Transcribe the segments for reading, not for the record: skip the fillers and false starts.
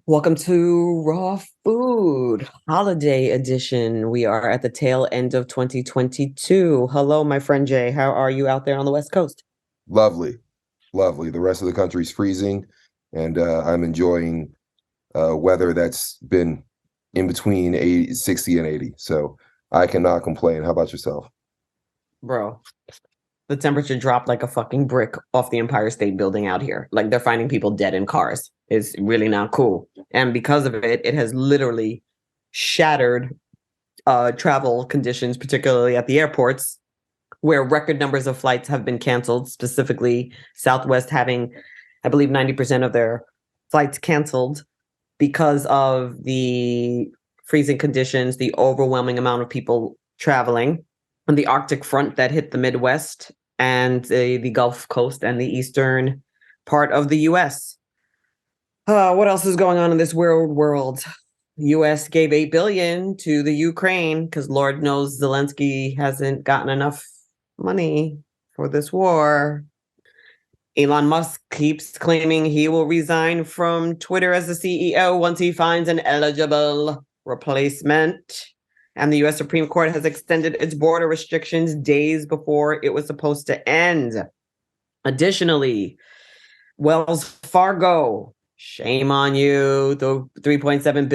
Welcome to Raw Food Holiday Edition. We are at the tail end of 2022. Hello, my friend Jay. How are you out there on the West Coast? Lovely, lovely. The rest of the country's freezing, and I'm enjoying weather that's been in between 60 and 80. So I cannot complain. How about yourself? Bro, the temperature dropped like a fucking brick off the Empire State Building out here. Like they're finding people dead in cars. It's really not cool. And because of it, it has literally shattered travel conditions, particularly at the airports, where record numbers of flights have been canceled, specifically Southwest having, I believe, 90% of their flights canceled because of the freezing conditions, the overwhelming amount of people traveling, and the Arctic front that hit the Midwest and the Gulf Coast and the eastern part of the U.S. What else is going on in this weird world? U.S. gave $8 billion to the Ukraine because Lord knows Zelensky hasn't gotten enough money for this war. Elon Musk keeps claiming he will resign from Twitter as the CEO once he finds an eligible replacement. And the US Supreme Court has extended its border restrictions days before it was supposed to end. Additionally, Wells Fargo, shame on you, the 3.7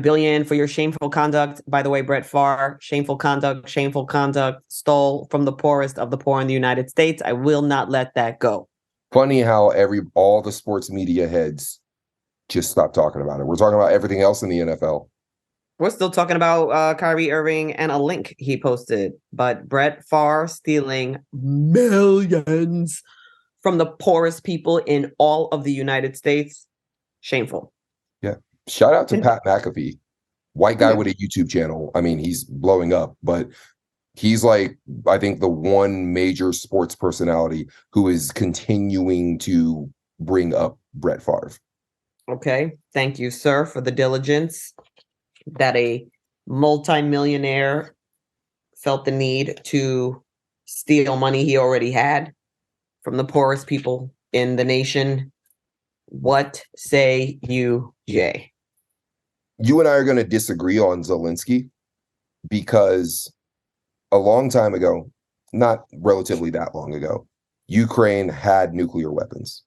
billion for your shameful conduct. By the way, Brett Farr, shameful conduct, stole from the poorest of the poor in the United States. I will not let that go. Funny how all the sports media heads just stopped talking about it. We're talking about everything else in the NFL. We're still talking about Kyrie Irving and a link he posted, but Brett Farr stealing millions from the poorest people in all of the United States. Shameful. Yeah. Shout out to Pat McAfee, white guy with a YouTube channel. I mean, he's blowing up, but he's like, I think the one major sports personality who is continuing to bring up Brett Favre. Okay. Thank you, sir, for the diligence that a multimillionaire felt the need to steal money he already had from the poorest people in the nation. What say you, Jay? You and I are going to disagree on Zelensky because a long time ago, not relatively that long ago, Ukraine had nuclear weapons.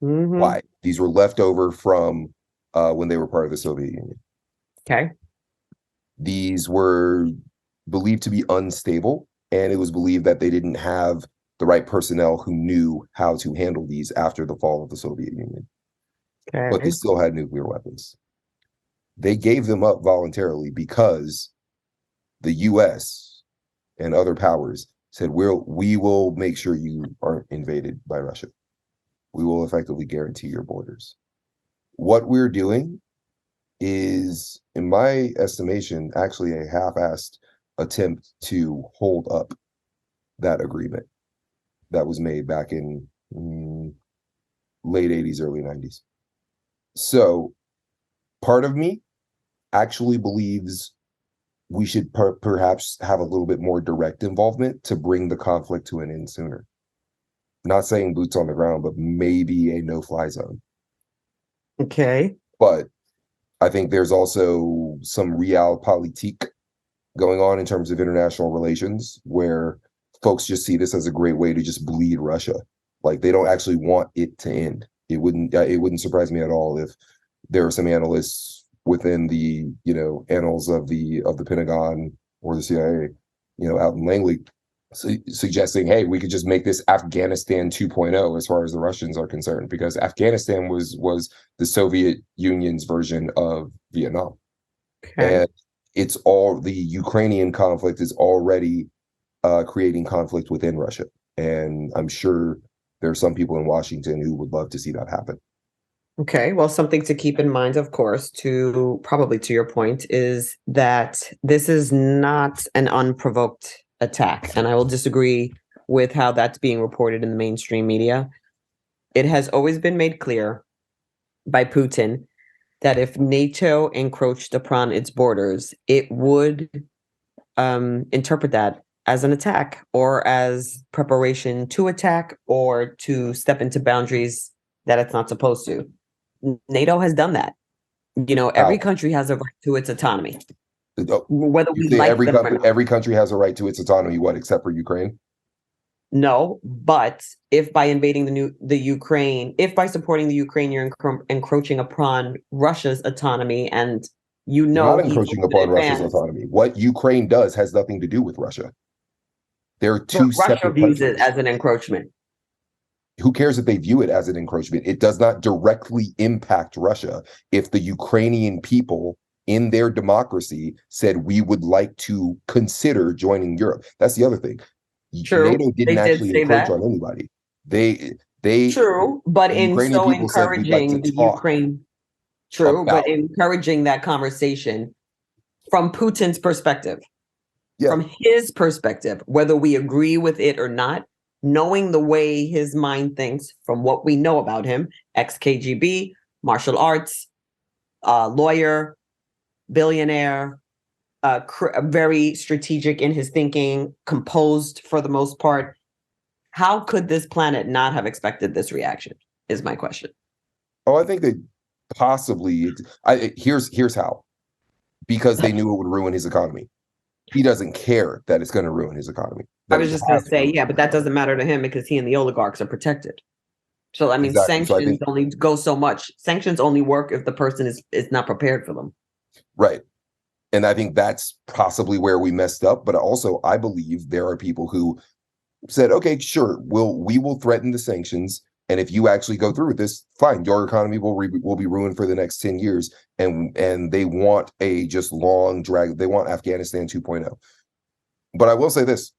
Mm-hmm. Why? These were left over from when they were part of the Soviet Union. Okay. These were believed to be unstable, and it was believed that they didn't have the right personnel who knew how to handle these after the fall of the Soviet Union. Okay. But they still had nuclear weapons. They gave them up voluntarily because the US and other powers said, we will make sure you aren't invaded by Russia. We will effectively guarantee your borders. What we're doing is, in my estimation, actually a half-assed attempt to hold up that agreement that was made back in late 80s, early 90s. So part of me actually believes we should perhaps have a little bit more direct involvement to bring the conflict to an end sooner. Not saying boots on the ground, but maybe a no-fly zone. Okay. But I think there's also some realpolitik going on in terms of international relations where folks just see this as a great way to just bleed Russia. Like they don't actually want it to end. It wouldn't surprise me at all if there are some analysts within the, annals of the Pentagon or the CIA, out in Langley, suggesting, hey, we could just make this Afghanistan 2.0 as far as the Russians are concerned, because Afghanistan was the Soviet Union's version of Vietnam. Okay. And the Ukrainian conflict is already creating conflict within Russia. And I'm sure there are some people in Washington who would love to see that happen. Okay, well, something to keep in mind, of course, probably to your point, is that this is not an unprovoked attack. And I will disagree with how that's being reported in the mainstream media. It has always been made clear by Putin that if NATO encroached upon its borders, it would interpret that as an attack or as preparation to attack or to step into boundaries that it's not supposed to. NATO has done that. Every How? country has a right to its autonomy, Oh, whether you we say like them or not. every country has a right to its autonomy, what, except for Ukraine? No, but if by invading the Ukraine, if by supporting the Ukraine, you're encroaching upon Russia's autonomy, and You're not he told encroaching you in upon Russia's advance, autonomy. What Ukraine does has nothing to do with Russia. They're but two Russia separate views it countries. as an encroachment. Who cares if they view it as an encroachment? It does not directly impact Russia. If the Ukrainian people in their democracy said we would like to consider joining Europe, that's the other thing. True, NATO they didn't did actually say encroach that. on anybody. The True, but in Ukrainian so people said we'd like to encouraging the talk Ukraine, true, but about. encouraging that conversation from Putin's perspective, Yeah, from his perspective, whether we agree with it or not, knowing the way his mind thinks from what we know about him, ex-KGB, martial arts, lawyer, billionaire, very strategic in his thinking, composed for the most part. How could this planet not have expected this reaction is my question. oh, I think that possibly. Here's how. Because they knew it would ruin his economy. He doesn't care that it's going to ruin his economy. I That was it just going to has say, ruined yeah, his but that economy. doesn't matter to him because he and the oligarchs are protected. So, I mean, Exactly. So I sanctions think only go so much. Sanctions only work if the person is not prepared for them. right. And I think that's possibly where we messed up. But also, I believe there are people who said, okay, sure, we will threaten the sanctions. And if you actually go through with this, fine, your economy will be ruined for the next 10 years. And they want a just long drag. They want Afghanistan 2.0. But I will say this,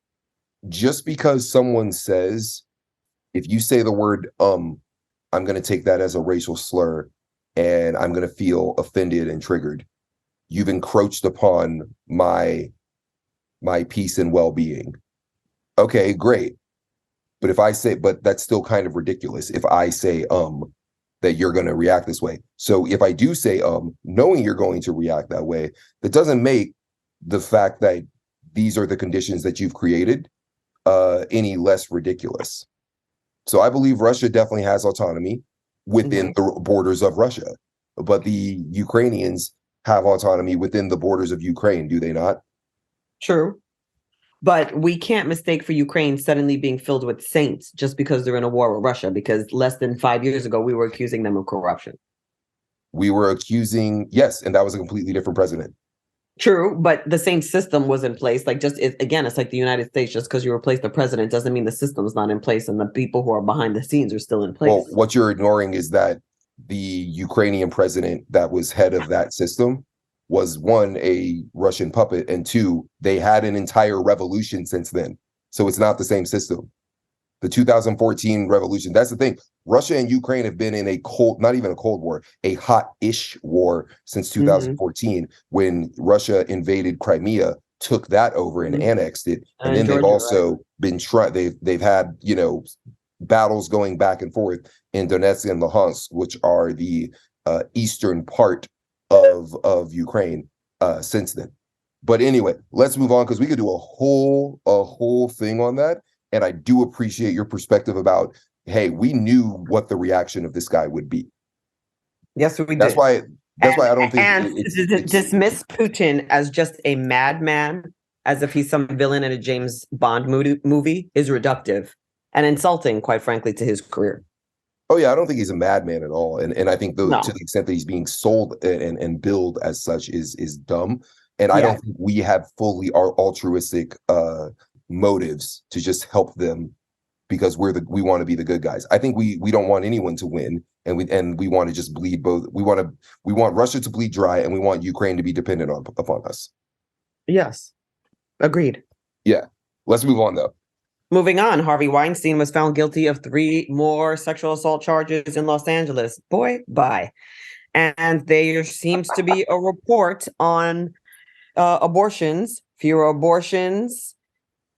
just because someone says, if you say the word I'm going to take that as a racial slur and I'm going to feel offended and triggered. You've encroached upon my peace and well-being. Okay, great. But if I say, but that's still kind of ridiculous if I say that you're going to react this way. So if I do say knowing you're going to react that way, that doesn't make the fact that these are the conditions that you've created any less ridiculous. So I believe Russia definitely has autonomy within the borders of Russia, but the Ukrainians have autonomy within the borders of Ukraine, do they not? True. But we can't mistake for Ukraine suddenly being filled with saints just because they're in a war with Russia, because less than 5 years ago, we were accusing them of corruption. We were accusing, yes, and that was a completely different president. True, but the same system was in place. Like, again, it's like the United States. Just because you replace the president doesn't mean the system's not in place, and the people who are behind the scenes are still in place. Well, what you're ignoring is that the Ukrainian president that was head of that system was, one, a Russian puppet, and two, they had an entire revolution since then. So it's not the same system. The 2014 revolution, that's the thing. Russia and Ukraine have been in a cold, not even a cold war, a hot-ish war since 2014, when Russia invaded Crimea, took that over and annexed it. And then Georgia, they've also been they've had, battles going back and forth in Donetsk and Luhansk, which are the eastern part of Ukraine since then. But anyway, let's move on, because we could do a whole thing on that. And I do appreciate your perspective about, hey, we knew what the reaction of this guy would be. Yes, we did. That's why I don't think it's dismiss Putin as just a madman, as if he's some villain in a James Bond movie, is reductive and insulting, quite frankly, to his career. Oh yeah, I don't think he's a madman at all, and I think to the extent that he's being sold and billed as such is dumb. And I don't think we have fully our altruistic motives to just help them because we want to be the good guys. I think we don't want anyone to win, and we want to just bleed both. We want Russia to bleed dry, and we want Ukraine to be dependent upon us. Yes, agreed. Yeah, let's move on though. Moving on, Harvey Weinstein was found guilty of 3 more sexual assault charges in Los Angeles. Boy, bye. And there seems to be a report on abortions, fewer abortions.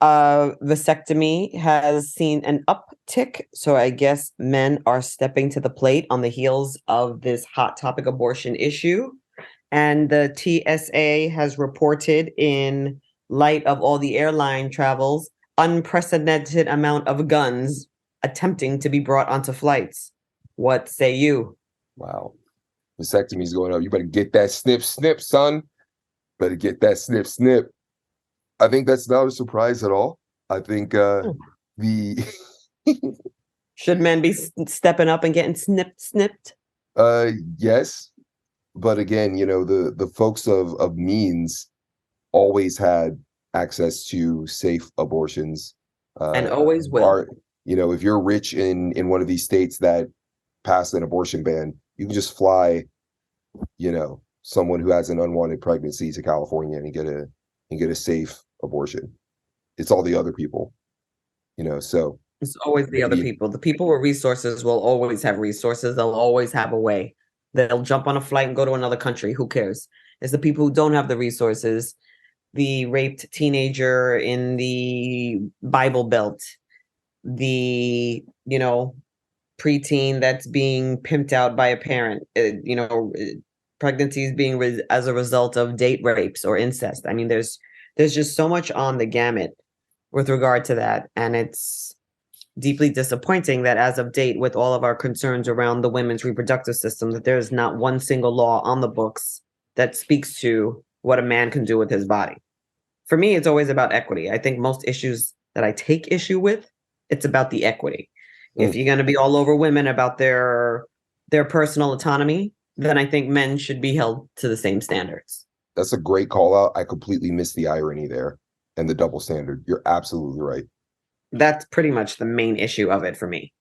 Vasectomy has seen an uptick. So I guess men are stepping to the plate on the heels of this hot topic abortion issue. And the TSA has reported, in light of all the airline travels, unprecedented amount of guns attempting to be brought onto flights. What say you? Wow. Vasectomy's going up. You better get that snip, snip, son. Better get that snip, snip. I think that's not a surprise at all. I think the Should men be stepping up and getting snipped? yes, but again, the folks of means always had access to safe abortions. And always will. If you're rich in one of these states that passed an abortion ban, you can just fly, someone who has an unwanted pregnancy to California and get a safe abortion. It's all the other people, so It's always the other people. The people with resources will always have resources. They'll always have a way. They'll jump on a flight and go to another country. Who cares? It's the people who don't have the resources, the raped teenager in the Bible Belt, the, preteen that's being pimped out by a parent, pregnancies being as a result of date rapes or incest. I mean, there's just so much on the gamut with regard to that. And it's deeply disappointing that as of date, with all of our concerns around the women's reproductive system, that there is not one single law on the books that speaks to what a man can do with his body. For me, it's always about equity. I think most issues that I take issue with, it's about the equity. If you're going to be all over women about their personal autonomy, then I think men should be held to the same standards. That's a great call out. I completely missed the irony there and the double standard. You're absolutely right. That's pretty much the main issue of it for me.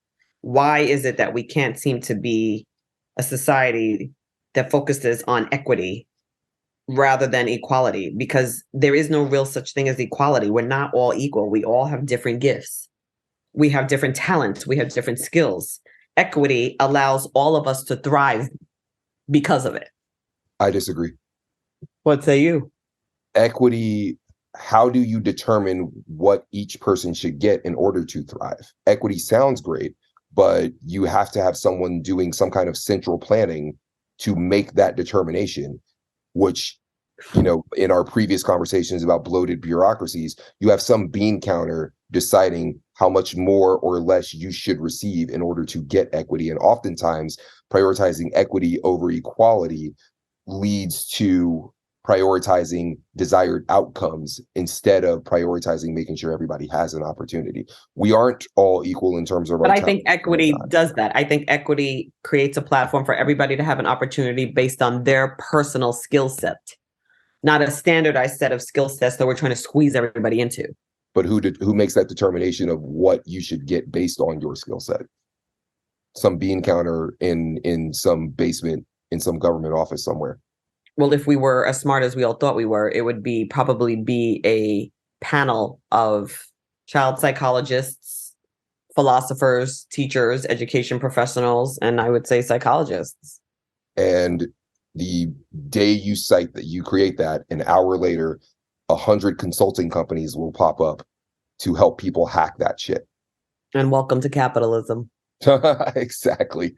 Why is it that we can't seem to be a society that focuses on equity rather than equality? Because there is no real such thing as equality. We're not all equal. We all have different gifts. We have different talents. We have different skills. Equity allows all of us to thrive because of it. I disagree. What say you? Equity, how do you determine what each person should get in order to thrive? Equity sounds great, but you have to have someone doing some kind of central planning to make that determination, which, in our previous conversations about bloated bureaucracies, you have some bean counter deciding how much more or less you should receive in order to get equity. And oftentimes prioritizing equity over equality leads to prioritizing desired outcomes instead of prioritizing making sure everybody has an opportunity. We aren't all equal in terms of But I think equity does that. I think equity creates a platform for everybody to have an opportunity based on their personal skill set, not a standardized set of skill sets that we're trying to squeeze everybody into. But who makes that determination of what you should get based on your skill set? Some bean counter in some basement in some government office somewhere. Well, if we were as smart as we all thought we were, it would probably be a panel of child psychologists, philosophers, teachers, education professionals, and I would say psychologists. And the day you cite that you create that, an hour later, 100 consulting companies will pop up to help people hack that shit. And welcome to capitalism. Exactly.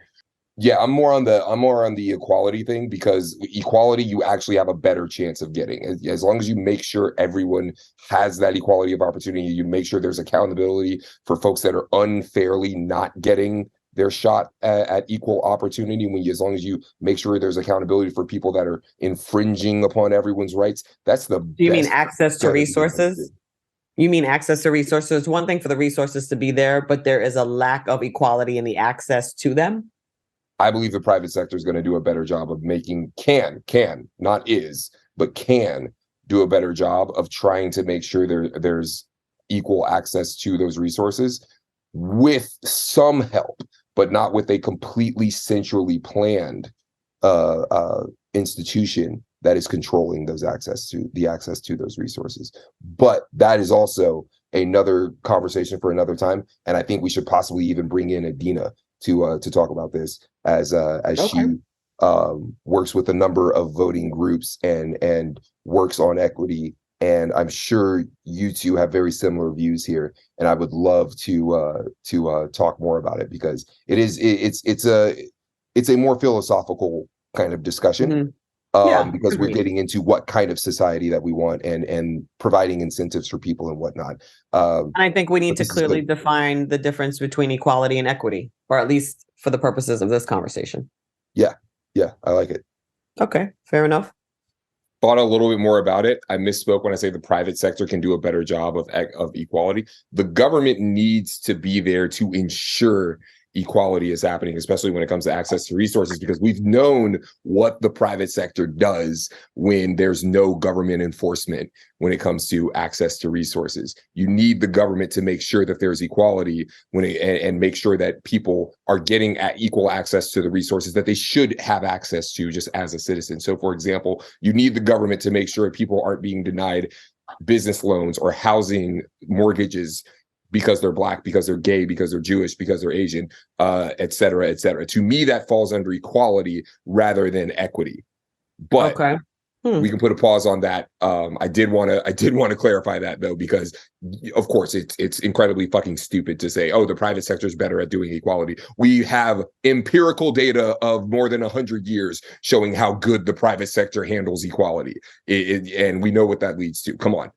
Yeah, I'm more on the equality thing, because equality you actually have a better chance of getting. As long as you make sure everyone has that equality of opportunity, you make sure there's accountability for folks that are unfairly not getting their shot at equal opportunity. As long as you make sure there's accountability for people that are infringing upon everyone's rights, that's the best. Do you mean access to resources? You mean access to resources? It's one thing for the resources to be there, but there is a lack of equality in the access to them. I believe the private sector is going to do a better job of can do a better job of trying to make sure there's equal access to those resources with some help, but not with a completely centrally planned institution that is controlling the access to those resources. But that is also another conversation for another time. And I think we should possibly even bring in Adina to talk about this as okay. She works with a number of voting groups and works on equity. And I'm sure you two have very similar views here. And I would love to talk more about it, because it's a more philosophical kind of discussion. Mm-hmm. Because we're getting into what kind of society that we want and providing incentives for people and whatnot. And I think we need to clearly define the difference between equality and equity, or at least for the purposes of this conversation. Yeah, I like it. Okay, fair enough. Thought a little bit more about it. I misspoke when I say the private sector can do a better job of equality. The government needs to be there to ensure equality is happening, especially when it comes to access to resources, because we've known what the private sector does when there's no government enforcement when it comes to access to resources. You need the government to make sure that there's equality and make sure that people are getting equal access to the resources that they should have access to just as a citizen. So, for example, you need the government to make sure people aren't being denied business loans or housing mortgages because they're Black, because they're gay, because they're Jewish, because they're Asian, et cetera, et cetera. To me, that falls under equality rather than equity. But Okay. we can put a pause on that. I did want to clarify that, though, because of course it's incredibly fucking stupid to say, oh, the private sector is better at doing equality. We have empirical data of more than 100 years showing how good the private sector handles equality, and we know what that leads to. Come on.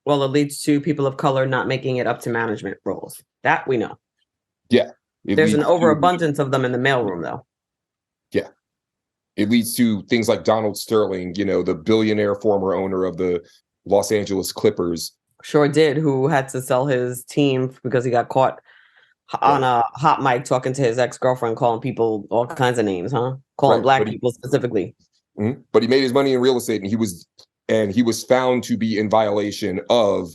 Well, it leads to people of color not making it up to management roles. That we know. Yeah. There's an overabundance of them in the mailroom, though. Yeah. It leads to things like Donald Sterling, the billionaire former owner of the Los Angeles Clippers. Sure did, who had to sell his team because he got caught on a hot mic talking to his ex-girlfriend, calling people all kinds of names, calling Black people specifically. But he made his money in real estate, and he was found to be in violation of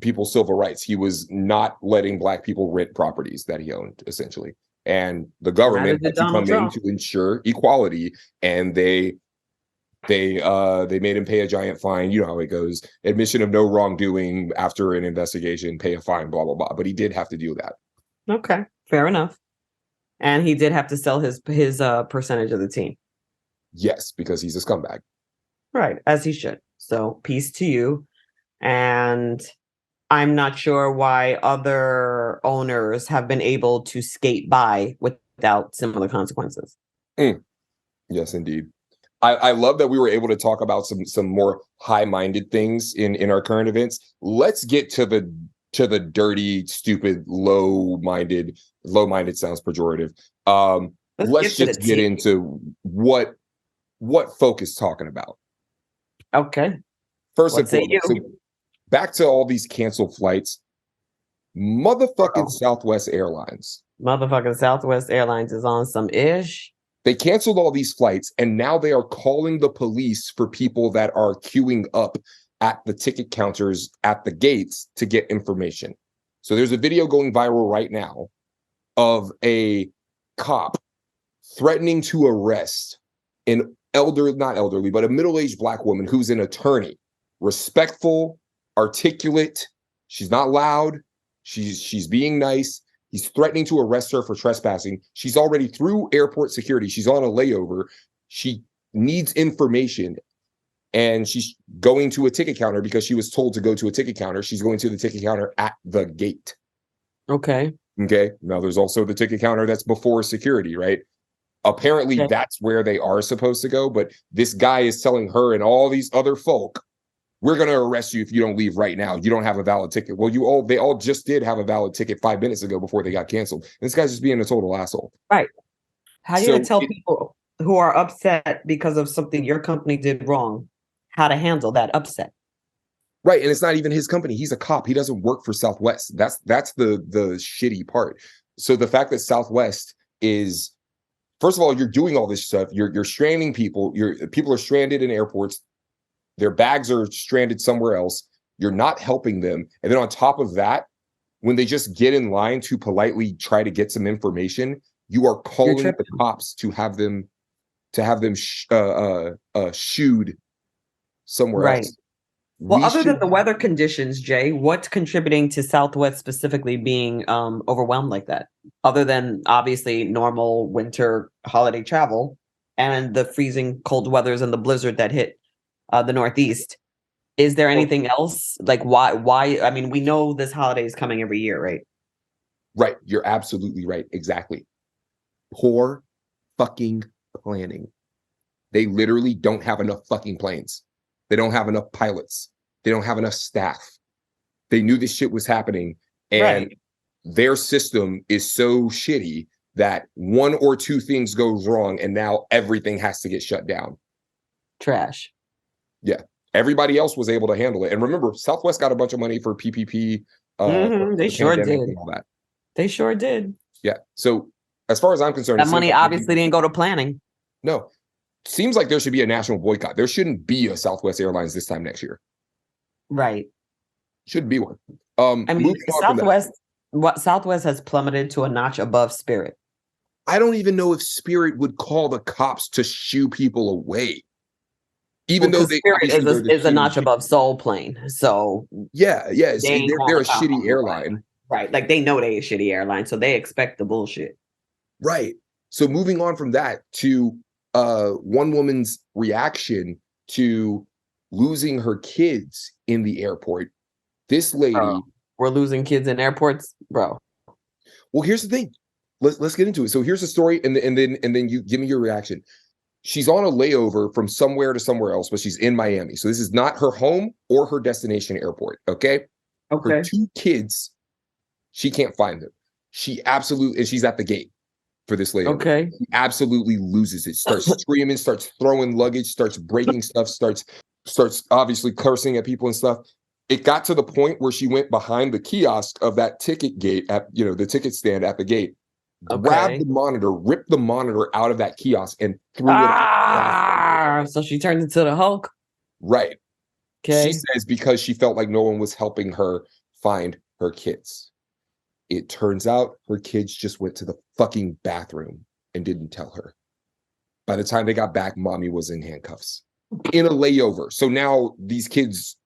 people's civil rights. He was not letting Black people rent properties that he owned, essentially. And the government had to come in to ensure equality, and they made him pay a giant fine. You know how it goes: admission of no wrongdoing after an investigation, pay a fine, blah blah blah. But he did have to do that. Okay, fair enough. And he did have to sell his percentage of the team. Yes, because he's a scumbag. Right, as he should. So peace to you. And I'm not sure why other owners have been able to skate by without similar consequences. Yes, indeed. I love that we were able to talk about some more high-minded things in our current events. Let's get to the dirty, stupid, low-minded sounds pejorative. Let's just get into what folk is talking about. Okay. First and foremost, so back to all these canceled flights. Motherfucking Southwest Airlines. Motherfucking Southwest Airlines is on some ish. They canceled all these flights, and now they are calling the police for people that are queuing up at the ticket counters at the gates to get information. So there's a video going viral right now of a cop threatening to arrest an not elderly, but a middle-aged Black woman who's an attorney, respectful, articulate. She's not loud. She's being nice. He's threatening to arrest her for trespassing. She's already through airport security. She's on a layover. She needs information, and she's going to a ticket counter because she was told to go to a ticket counter. She's going to the ticket counter at the gate. Okay. Now there's also the ticket counter that's before security, right? Apparently that's where they are supposed to go, but this guy is telling her and all these other folk, we're going to arrest you if you don't leave right now. You don't have a valid ticket. Well, they all just did have a valid ticket 5 minutes ago before they got canceled. And this guy's just being a total asshole. Right. How are you going to tell people who are upset because of something your company did wrong how to handle that upset? Right. And it's not even his company. He's a cop. He doesn't work for Southwest. That's the shitty part. So the fact that Southwest is, first of all, you're doing all this stuff. You're stranding people. People are stranded in airports. Their bags are stranded somewhere else. You're not helping them. And then on top of that, when they just get in line to politely try to get some information, you are calling the cops to have them shooed somewhere else. Well, other than the weather conditions, Jay, what's contributing to Southwest specifically being overwhelmed like that? Other than obviously normal winter holiday travel and the freezing cold weathers and the blizzard that hit the Northeast, is there anything else? Like why? I mean, we know this holiday is coming every year, right? Right. You're absolutely right. Exactly. Poor fucking planning. They literally don't have enough fucking planes. They don't have enough pilots. They don't have enough staff. They knew this shit was happening, and their system is so shitty that one or two things goes wrong and now everything has to get shut down. Trash. Yeah. Everybody else was able to handle it. And remember, Southwest got a bunch of money for PPP. They sure did. And all that. They sure did. Yeah. So as far as I'm concerned, that money obviously didn't go to planning. No. Seems like there should be a national boycott. There shouldn't be a Southwest Airlines this time next year. Right. Shouldn't be one. I mean, Southwest has plummeted to a notch above Spirit. I don't even know if Spirit would call the cops to shoo people away. Even though Spirit is a notch above Soul Plane. So they're a shitty airline. Right. Like they know they're a shitty airline, so they expect the bullshit. Right. So moving on from that to one woman's reaction to losing her kids in the airport. This lady, we're losing kids in airports, bro. Well, here's the thing. Let's get into it. So here's the story, and then you give me your reaction. She's on a layover from somewhere to somewhere else, but she's in Miami. So this is not her home or her destination airport. Okay. Her two kids, she can't find them. She's at the gate for this layover. Okay. She absolutely loses it. Starts screaming, starts throwing luggage, starts breaking stuff, starts obviously cursing at people and stuff. It got to the point where she went behind the kiosk of that ticket gate at, the ticket stand at the gate, grabbed the monitor, ripped the monitor out of that kiosk and threw it. So she turned into the Hulk. Right. Okay. She says because she felt like no one was helping her find her kids. It turns out her kids just went to the fucking bathroom and didn't tell her. By the time they got back, mommy was in handcuffs in a layover. So now these kids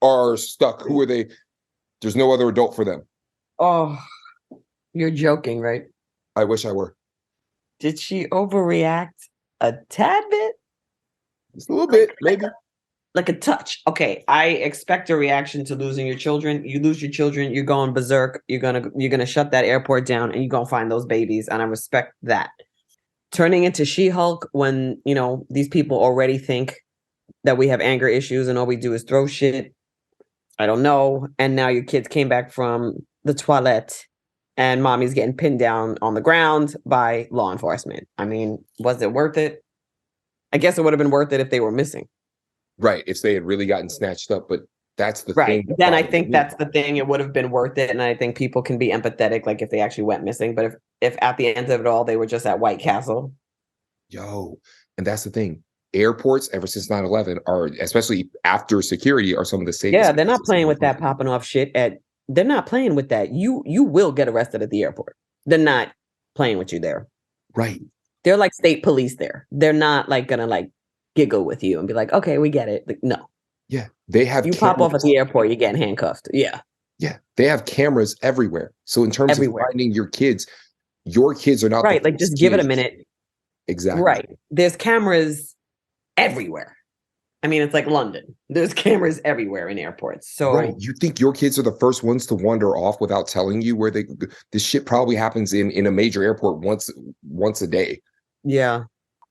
are stuck. Who are they? There's no other adult for them. Oh, you're joking, right? I wish I were. Did she overreact a tad bit? Just a little bit, maybe. Like a touch. Okay, I expect a reaction to losing your children. You lose your children, you're going berserk. You're gonna shut that airport down, and you're gonna find those babies. And I respect that. Turning into She-Hulk when these people already think that we have anger issues and all we do is throw shit. I don't know. And now your kids came back from the toilet and mommy's getting pinned down on the ground by law enforcement. I mean, was it worth it? I guess it would have been worth it if they were missing. Right. If they had really gotten snatched up. But that's the thing. Right. Then I think that's the thing. It would have been worth it. And I think people can be empathetic, like if they actually went missing. But if at the end of it all, they were just at White Castle. And that's the thing. Airports ever since 9/11 are, especially after security, are some of the safest. Yeah, they're not playing with that popping off shit they're not playing with that. You will get arrested at the airport. They're not playing with you there. Right. They're like state police there. They're not like gonna like giggle with you and be like, okay, we get it. Like, no. Yeah. They have pop off at the airport, you're getting handcuffed. Yeah. Yeah. They have cameras everywhere. So in terms of finding your kids are not right. Like just give it a minute. Exactly. Right. There's cameras everywhere. I mean, it's like London. There's cameras everywhere in airports. So right. You think your kids are the first ones to wander off without telling you where this shit probably happens in a major airport once a day. Yeah.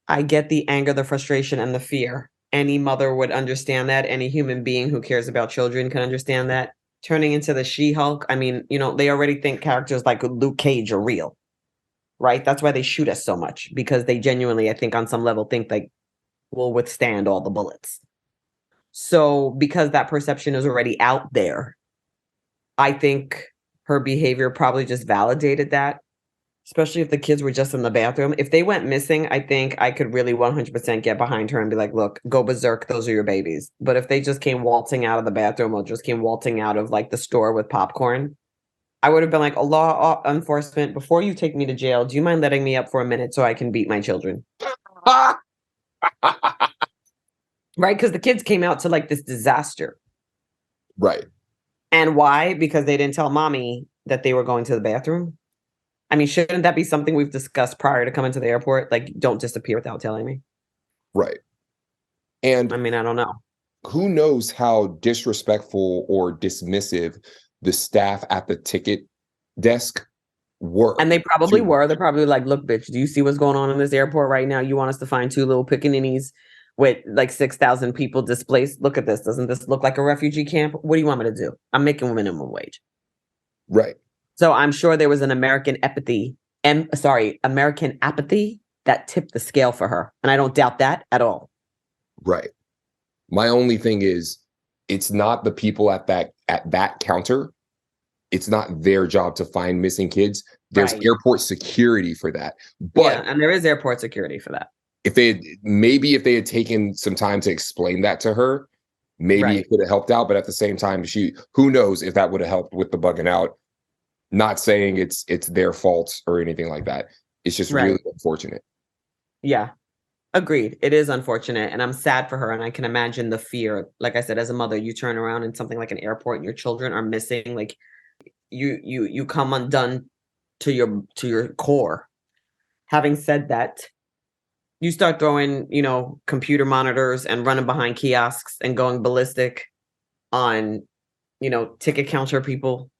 I get the anger, the frustration, and the fear. Any mother would understand that. Any human being who cares about children can understand that. Turning into the She-Hulk, I mean, they already think characters like Luke Cage are real. Right? That's why they shoot us so much. Because they genuinely, I think, on some level, think like will withstand all the bullets. So because that perception is already out there, I think her behavior probably just validated that, especially if the kids were just in the bathroom. If they went missing, I think I could really 100% get behind her and be like, look, go berserk. Those are your babies. But if they just came waltzing out of the bathroom or just came waltzing out of like the store with popcorn, I would have been like, law enforcement, before you take me to jail, do you mind letting me up for a minute so I can beat my children? Right, because the kids came out to like this disaster. Right. And why? Because they didn't tell mommy that they were going to the bathroom. I mean, shouldn't that be something we've discussed prior to coming to the airport? Like, don't disappear without telling me. Right. And I mean, I don't know. Who knows how disrespectful or dismissive the staff at the ticket desk were. And they probably were. They're probably like, look, bitch, do you see what's going on in this airport right now? You want us to find two little pickaninnies with like 6,000 people displaced? Look at this. Doesn't this look like a refugee camp? What do you want me to do? I'm making minimum wage. Right. So I'm sure there was an American empathy American apathy that tipped the scale for her. And I don't doubt that at all. Right. My only thing is, it's not the people at that counter. It's not their job to find missing kids. There's airport security for that. But and there is airport security for that. If they had taken some time to explain that to her, maybe it could have helped out. But at the same time, who knows if that would have helped with the bugging out. Not saying it's their fault or anything like that. It's just really unfortunate. Yeah. Agreed. It is unfortunate, and I'm sad for her, and I can imagine the fear. Like I said, as a mother, you turn around in something like an airport and your children are missing, like you come undone to your core. Having said that, you start throwing, computer monitors and running behind kiosks and going ballistic on, ticket counter people.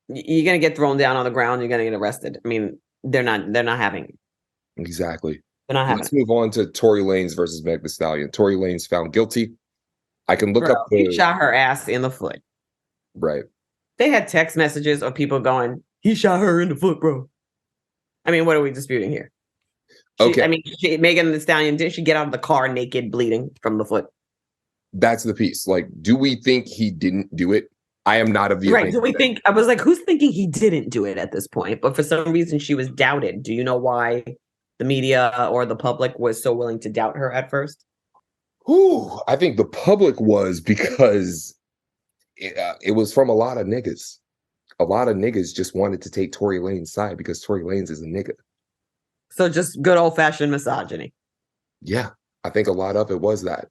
You're going to get thrown down on the ground. You're going to get arrested. I mean, they're not having it. Exactly. They're not having Let's move on to Tory Lanez versus Meg Thee Stallion. Tory Lanez found guilty. I can look up he shot her ass in the foot. Right. They had text messages of people going, he shot her in the foot, bro. I mean, what are we disputing here? Megan Thee Stallion, didn't she get out of the car naked, bleeding from the foot? That's the piece. Like, do we think he didn't do it? I am not of the opinion. Do we think? I was like, who's thinking he didn't do it at this point? But for some reason, she was doubted. Do you know why the media or the public was so willing to doubt her at first? I think the public was because it was from a lot of niggas. A lot of niggas just wanted to take Tory Lanez's side because Tory Lanez is a nigga. So just good old-fashioned misogyny. Yeah, I think a lot of it was that.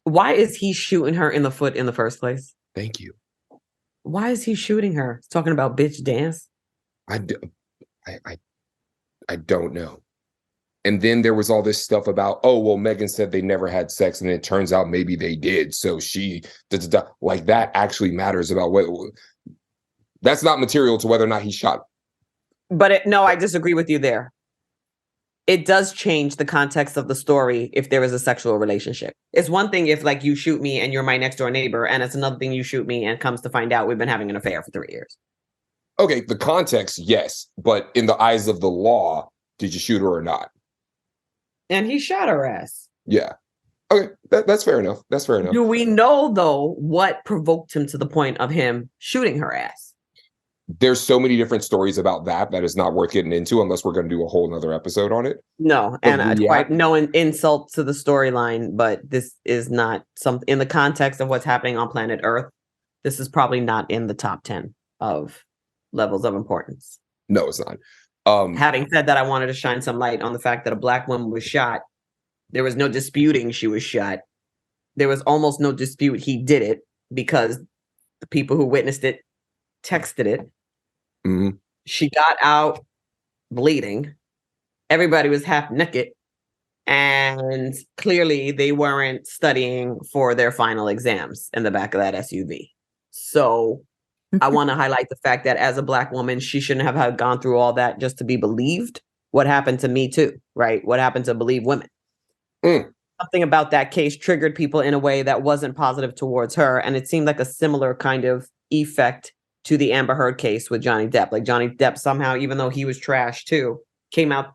Why is he shooting her in the foot in the first place? Thank you. Why is he shooting her? He's talking about bitch dance. I don't know. And then there was all this stuff about, oh, well, Megan said they never had sex, and it turns out maybe they did. So like that actually matters about what. That's not material to whether or not he shot. But no, I disagree with you there. It does change the context of the story if there is a sexual relationship. It's one thing if like you shoot me and you're my next door neighbor, and it's another thing you shoot me and comes to find out we've been having an affair for 3 years. Okay, the context, yes. But in the eyes of the law, did you shoot her or not? And he shot her ass. Yeah. Okay, that's fair enough. That's fair enough. Do we know, though, what provoked him to the point of him shooting her ass? There's so many different stories about that is not worth getting into unless we're going to do a whole nother episode on it. No, and quite no insult to the storyline, but this is not something in the context of what's happening on planet Earth. This is probably not in the top 10 of levels of importance. No, it's not. Having said that, I wanted to shine some light on the fact that a Black woman was shot. There was no disputing she was shot. There was almost no dispute he did it because the people who witnessed it texted it. Mm-hmm. She got out bleeding. Everybody was half naked. And clearly they weren't studying for their final exams in the back of that SUV. So I want to highlight the fact that as a Black woman, she shouldn't have gone through all that just to be believed. What happened to me too, right? What happened to believe women? Something about that case triggered people in a way that wasn't positive towards her. And it seemed like a similar kind of effect to the Amber Heard case with Johnny Depp. Like Johnny Depp somehow, even though he was trash too, came out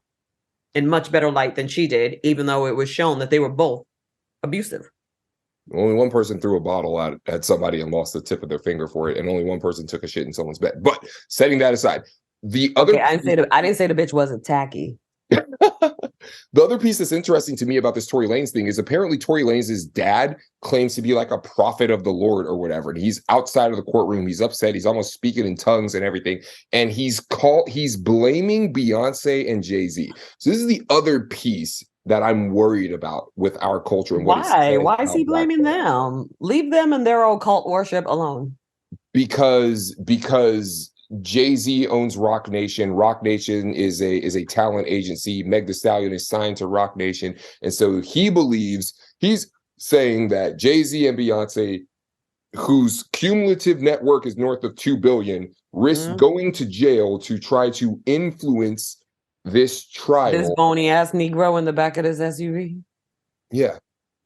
in much better light than she did, even though it was shown that they were both abusive. Only one person threw a bottle at somebody and lost the tip of their finger for it, and only one person took a shit in someone's bed. But setting that aside, the other I didn't say the bitch wasn't tacky. The other piece that's interesting to me about this Tory Lanez thing is apparently Tory Lanez's dad claims to be like a prophet of the Lord or whatever. And he's outside of the courtroom. He's upset. He's almost speaking in tongues and everything. And he's blaming Beyonce and Jay-Z. So this is the other piece that I'm worried about with our culture. And why? Why is he blaming them? Leave them and their old cult worship alone. Because Jay-Z owns Rock Nation. Rock Nation is a talent agency. Meg Thee Stallion is signed to Rock Nation. And so he's saying that Jay-Z and Beyonce, whose cumulative net worth is north of $2 billion, risk going to jail to try to influence this trial. This bony ass Negro in the back of this SUV. Yeah.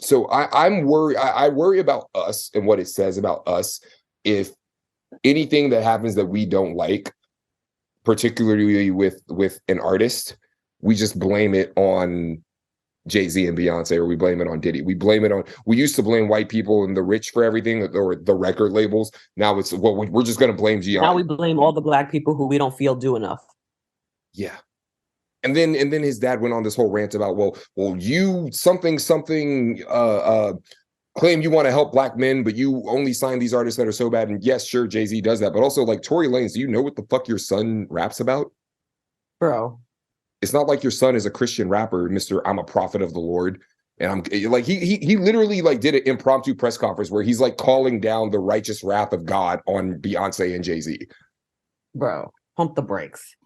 So I'm worried. I worry about us and what it says about us if anything that happens that we don't like particularly with an artist, we just blame it on Jay-Z and Beyonce, or we blame it on Diddy. We used to blame white people and the rich for everything, or the record labels. Now it's, well, we're just going to blame Gianni. Now we blame all the black people who we don't feel do enough. Yeah. And then his dad went on this whole rant about, well, you something claim you want to help black men, but you only sign these artists that are so bad. And yes, sure, Jay-Z does that. But also, like, Tory Lanez, do you know what the fuck your son raps about? Bro. It's not like your son is a Christian rapper, Mr. I'm a prophet of the Lord. And I'm like, he literally like did an impromptu press conference where he's like calling down the righteous wrath of God on Beyonce and Jay-Z. Bro, pump the brakes.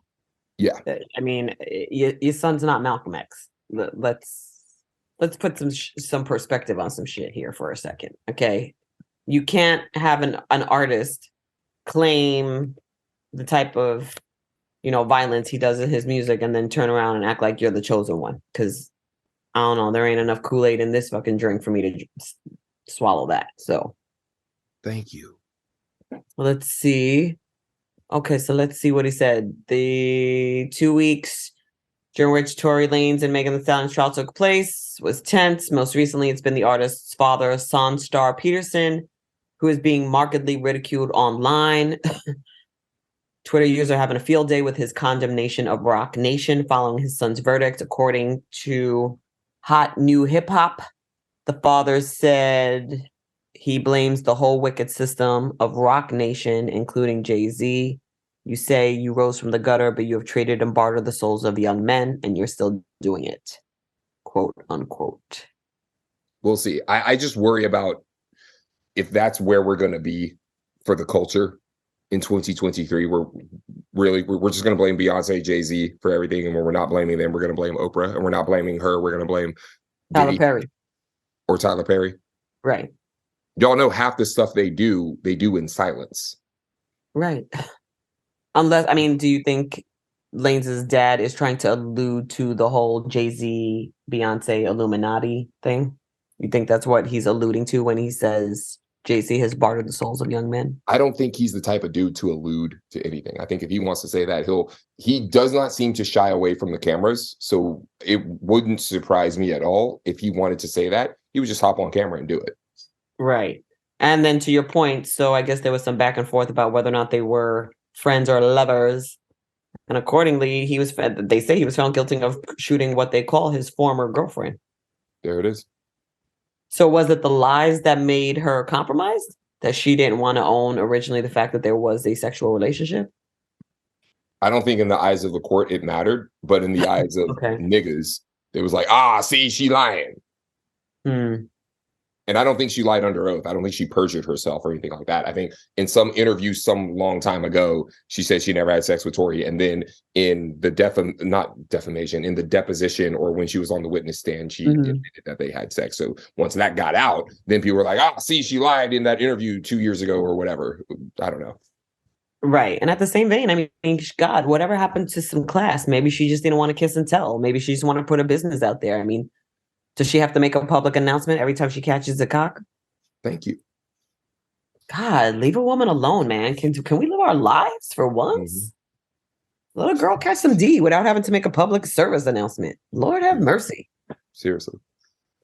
Yeah. I mean, your son's not Malcolm X. Let's put some perspective on some shit here for a second. Okay. You can't have an artist claim the type of, violence he does in his music and then turn around and act like you're the chosen one. Because I don't know, there ain't enough Kool-Aid in this fucking drink for me to swallow that. So thank you. Let's see. Okay, so let's see what he said. The 2 weeks during which Tory Lanez and Megan Thee Stallion's trial took place was tense. Most recently, it's been the artist's father, Sonstar Peterson, who is being markedly ridiculed online. Twitter users are having a field day with his condemnation of Rock Nation following his son's verdict, according to Hot New Hip Hop. The father said he blames the whole wicked system of Rock Nation, including Jay-Z. You say you rose from the gutter, but you have traded and bartered the souls of young men, and you're still doing it. Quote, unquote. We'll see. I just worry about if that's where we're going to be for the culture in 2023. We're just going to blame Beyonce, Jay-Z for everything, and when we're not blaming them, we're going to blame Oprah, and we're not blaming her, we're going to blame Tyler Perry. Or Tyler Perry. Right. Y'all know half the stuff they do in silence. Right. Unless, I mean, do you think Lanez's dad is trying to allude to the whole Jay-Z, Beyonce, Illuminati thing? You think that's what he's alluding to when he says Jay-Z has bartered the souls of young men? I don't think he's the type of dude to allude to anything. I think if he wants to say that, he does not seem to shy away from the cameras. So it wouldn't surprise me at all if he wanted to say that. He would just hop on camera and do it. Right. And then to your point, so I guess there was some back and forth about whether or not they were friends or lovers. And accordingly, they say he was found guilty of shooting what they call his former girlfriend. There it is. So was it the lies that made her compromised? That she didn't want to own originally the fact that there was a sexual relationship? I don't think in the eyes of the court it mattered, but in the eyes of niggas, it was like, see, she lying. And I don't think she lied under oath. I don't think she perjured herself or anything like that. I think in some interview some long time ago, she said she never had sex with Tory. And then in the in the deposition, or when she was on the witness stand, she admitted that they had sex. So once that got out, then people were like, see, she lied in that interview 2 years ago or whatever. I don't know. Right. And at the same vein, I mean, God, whatever happened to some class? Maybe she just didn't want to kiss and tell. Maybe she just wanted to put her business out there. I mean, does she have to make a public announcement every time she catches a cock? Thank you. God, leave a woman alone, man. Can we live our lives for once? Let a girl catch some D without having to make a public service announcement. Lord have mercy. Seriously.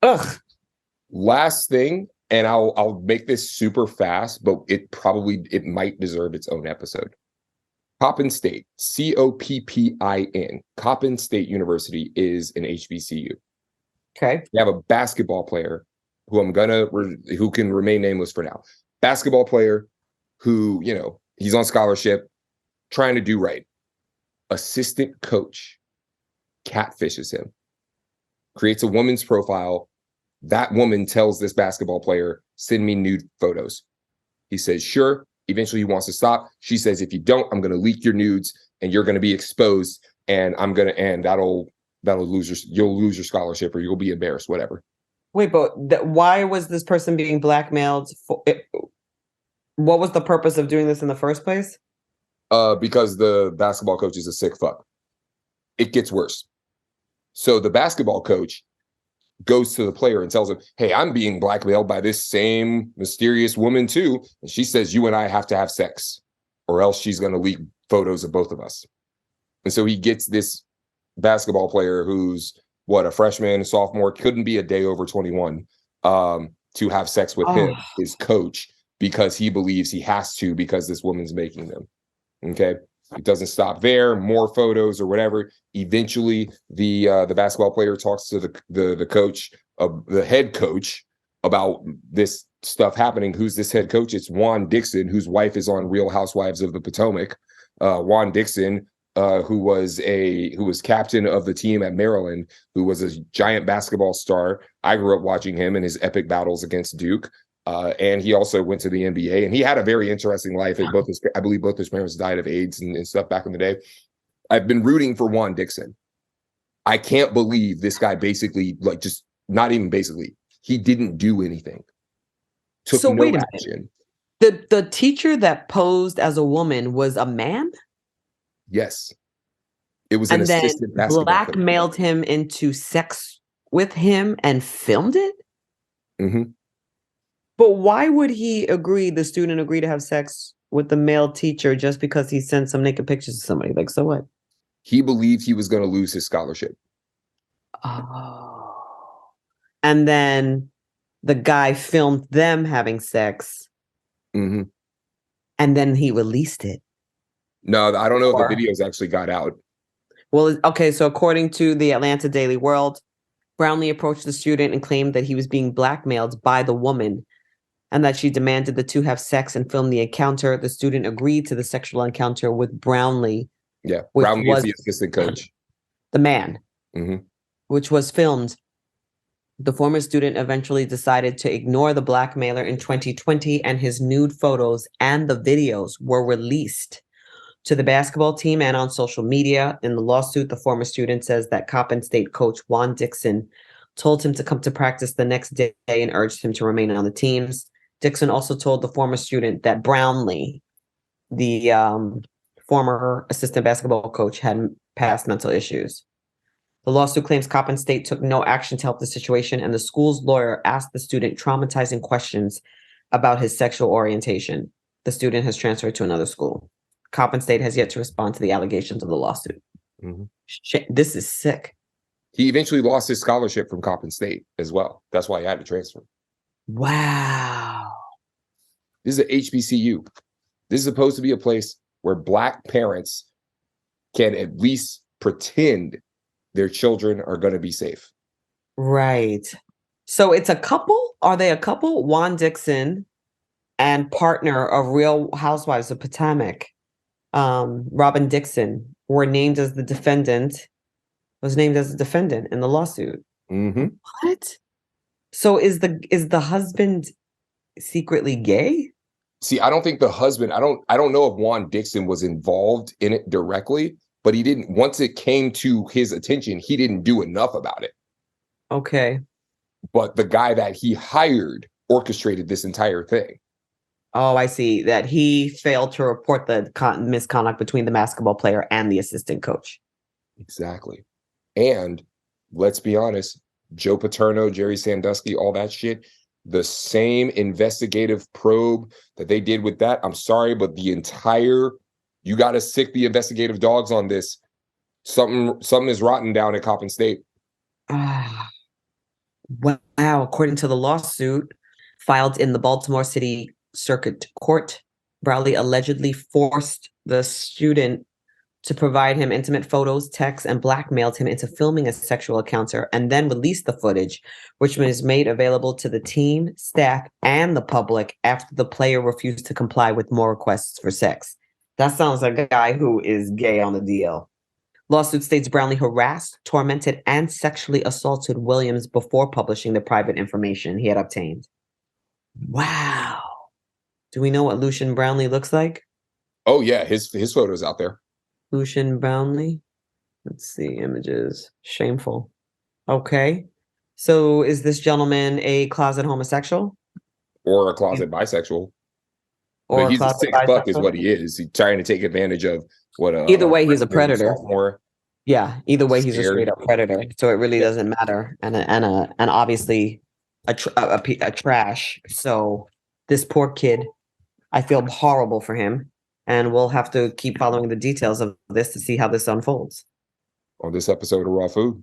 Ugh. Last thing, and I'll make this super fast, but it might deserve its own episode. Coppin State, Coppin. Coppin State University is an HBCU. Okay. We have a basketball player who can remain nameless for now. Basketball player who, he's on scholarship, trying to do right. Assistant coach catfishes him, creates a woman's profile. That woman tells this basketball player, send me nude photos. He says, sure. Eventually he wants to stop. She says, if you don't, I'm going to leak your nudes and you're going to be exposed, and you'll lose your scholarship, or you'll be embarrassed, whatever. Wait, but why was this person being blackmailed? What was the purpose of doing this in the first place? Because the basketball coach is a sick fuck. It gets worse. So the basketball coach goes to the player and tells him, hey, I'm being blackmailed by this same mysterious woman too. And she says, you and I have to have sex, or else she's going to leak photos of both of us. And so he gets this basketball player who's a freshman, a sophomore, couldn't be a day over 21, to have sex with him, his coach, because he believes he has to because this woman's making them. Okay. It doesn't stop there. More photos or whatever. Eventually, the basketball player talks to the coach, the head coach, about this stuff happening. Who's this head coach? It's Juan Dixon, whose wife is on Real Housewives of the Potomac. Juan Dixon, who was captain of the team at Maryland, who was a giant basketball star. I grew up watching him in his epic battles against Duke. And he also went to the NBA, and he had a very interesting life. And I believe both his parents died of AIDS and stuff back in the day. I've been rooting for Juan Dixon. I can't believe this guy basically, just not even basically, he didn't do anything. Took no wait a action. Minute. The teacher that posed as a woman was a man? Yes. It was an assistant basketball player. Blackmailed him into sex with him and filmed it? Mm-hmm. But why would the student agree to have sex with the male teacher just because he sent some naked pictures to somebody? So what? He believed he was going to lose his scholarship. Oh. And then the guy filmed them having sex. Mm-hmm. And then he released it. No, I don't know if the videos actually got out. Well, okay, so according to the Atlanta Daily World, Brownlee approached the student and claimed that he was being blackmailed by the woman and that she demanded the two have sex and film the encounter. The student agreed to the sexual encounter with Brownlee. Yeah, Brownlee is the assistant coach. The man, mm-hmm. which was filmed. The former student eventually decided to ignore the blackmailer in 2020, and his nude photos and the videos were released to the basketball team and on social media. In the lawsuit, the former student says that Coppin State coach Juan Dixon told him to come to practice the next day and urged him to remain on the teams. Dixon also told the former student that Brownlee, the former assistant basketball coach, had past mental issues. The lawsuit claims Coppin State took no action to help the situation, and the school's lawyer asked the student traumatizing questions about his sexual orientation. The student has transferred to another school. Coppin State has yet to respond to the allegations of the lawsuit. Mm-hmm. Shit, this is sick. He eventually lost his scholarship from Coppin State as well. That's why he had to transfer. Wow. This is a HBCU. This is supposed to be a place where Black parents can at least pretend their children are going to be safe. Right. So it's a couple? Are they a couple? Juan Dixon and partner of Real Housewives of Potomac, Robin Dixon, was named as the defendant in the lawsuit. Mm-hmm. What? So is the husband secretly gay? See, I don't think the husband, I don't know if Juan Dixon was involved in it directly, but he didn't, once it came to his attention, he didn't do enough about it. Okay. But the guy that he hired orchestrated this entire thing. Oh, I see. That he failed to report the misconduct between the basketball player and the assistant coach. Exactly. And let's be honest, Joe Paterno, Jerry Sandusky, all that shit, the same investigative probe that they did with that. I'm sorry, but you got to sick the investigative dogs on this. Something is rotten down at Coppin State. Wow. According to the lawsuit filed in the Baltimore City Circuit Court, Brownlee allegedly forced the student to provide him intimate photos, texts, and blackmailed him into filming a sexual encounter, and then released the footage, which was made available to the team, staff, and the public after the player refused to comply with more requests for sex. That sounds like a guy who is gay on the DL. Lawsuit states Brownlee harassed, tormented, and sexually assaulted Williams before publishing the private information he had obtained. Wow. Do we know what Lucian Brownlee looks like? Oh, yeah. His photo's out there. Lucian Brownlee. Let's see. Images. Shameful. Okay. So is this gentleman a closet homosexual? Or a closet bisexual. Or but he's a sick fuck is what he is. He's trying to take advantage of what either way, he's a predator. Sophomore. Yeah, either way, he's a straight up predator. So it really doesn't matter, and obviously a trash. So this poor kid, I feel horrible for him. And we'll have to keep following the details of this to see how this unfolds. On this episode of Raw Food.